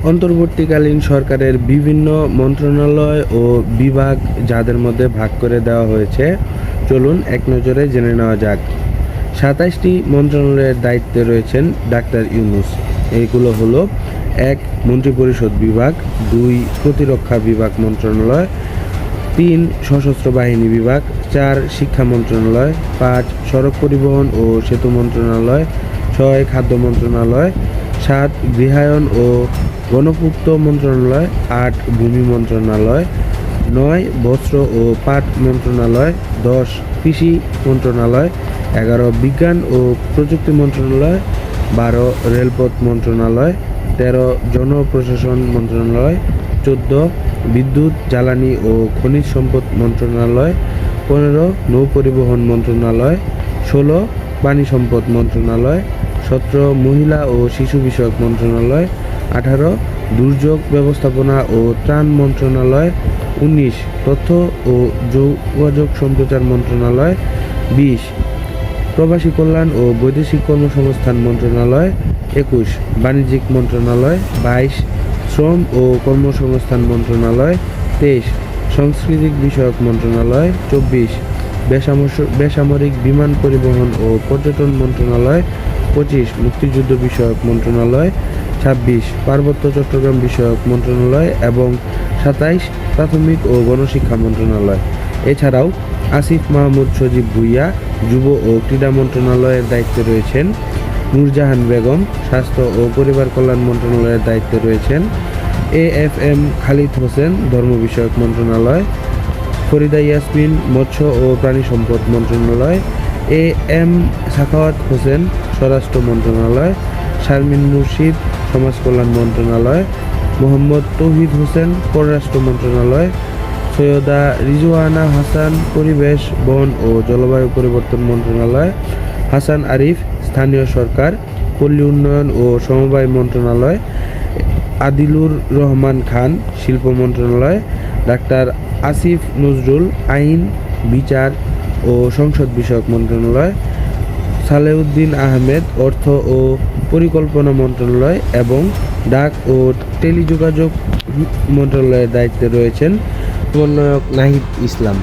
অন্তর্বর্তীকালীন সরকারের বিভিন্ন মন্ত্রণালয় ও বিভাগ যাদের মধ্যে ভাগ করে দেওয়া হয়েছে, চলুন এক নজরে জেনে নেওয়া যাক। ২৭টি মন্ত্রণালয়ের দায়িত্বে রয়েছেন ডাক্তার ইউনূস। এইগুলো হলো: ১. মন্ত্রিপরিষদ বিভাগ, ২. প্রতিরক্ষা বিভাগ মন্ত্রণালয়, ৩. সশস্ত্র বাহিনী বিভাগ, ৪. শিক্ষা মন্ত্রণালয়, ৫. সড়ক পরিবহন ও সেতু মন্ত্রণালয়, ৬. খাদ্য মন্ত্রণালয়, ৭. গৃহায়ন ও গণপূর্ত মন্ত্রণালয়, ৮. ভূমি মন্ত্রণালয়, ৯. বস্ত্র ও পাট মন্ত্রণালয়, ১০. কৃষি মন্ত্রণালয়, ১১. বিজ্ঞান ও প্রযুক্তি মন্ত্রণালয়, ১২. রেলপথ মন্ত্রণালয়, ১৩. জনপ্রশাসন মন্ত্রণালয়, ১৪. বিদ্যুৎ, জ্বালানি ও খনিজ সম্পদ মন্ত্রণালয়, ১৫. নৌপরিবহন মন্ত্রণালয়, ১৬. পানি সম্পদ মন্ত্রণালয়, ১৭. মহিলা ও শিশু বিষয়ক মন্ত্রণালয়, ১৮. দুর্যোগ ব্যবস্থাপনা ও ত্রাণ মন্ত্রণালয়, ১৯. তথ্য ও যোগাযোগ সম্প্রচার মন্ত্রণালয়, ২০. প্রবাসী কল্যাণ ও বৈদেশিক কর্মসংস্থান মন্ত্রণালয়, ২১. বাণিজ্যিক মন্ত্রণালয়, ২২. শ্রম ও কর্মসংস্থান মন্ত্রণালয়, ২৩. সাংস্কৃতিক বিষয়ক মন্ত্রণালয়, ২৪. বেসামরিক বিমান পরিবহন ও পর্যটন মন্ত্রণালয়, ২৫. মুক্তিযুদ্ধ বিষয়ক মন্ত্রণালয়, ২৬. পার্বত্য চট্টগ্রাম বিষয়ক মন্ত্রণালয় এবং ২৭. প্রাথমিক ও গণশিক্ষা মন্ত্রণালয়। এছাড়াও আসিফ মাহমুদ সজীব ভুঁইয়া যুব ও ক্রীড়া মন্ত্রণালয়ের দায়িত্বে রয়েছেন, নূরজাহান বেগম স্বাস্থ্য ও পরিবার কল্যাণ মন্ত্রণালয়ের দায়িত্বে রয়েছেন, AFM খালিদ হোসেন ধর্ম বিষয়ক মন্ত্রণালয়, ফরিদা ইয়াসমিন মৎস্য ও প্রাণী সম্পদ মন্ত্রণালয়, AM সাখাওয়াত হোসেন স্বরাষ্ট্র মন্ত্রণালয়, শারমিন মুর্শিদ সমাজ কল্যাণ মন্ত্রণালয়, মোহাম্মদ তৌহিদ হোসেন পররাষ্ট্র মন্ত্রণালয়, সৈয়দা রিজওয়ানা হাসান পরিবেশ, বন ও জলবায়ু পরিবর্তন মন্ত্রণালয়, হাসান আরিফ স্থানীয় সরকার, পল্লী উন্নয়ন ও সমবায় মন্ত্রণালয়, আদিলুর রহমান খান শিল্প মন্ত্রণালয়, ডাক্তার আসিফ নজরুল আইন, বিচার ও সংসদ বিষয়ক মন্ত্রণালয়, সালেউদ্দিন আহমেদ অর্থ ও পরিকল্পনা মন্ত্রণালয় এবং ডাক ও টেলিযোগাযোগ মন্ত্রণালয়ের দায়িত্বে রয়েছেন সমন্বয়ক নাহিদ ইসলাম।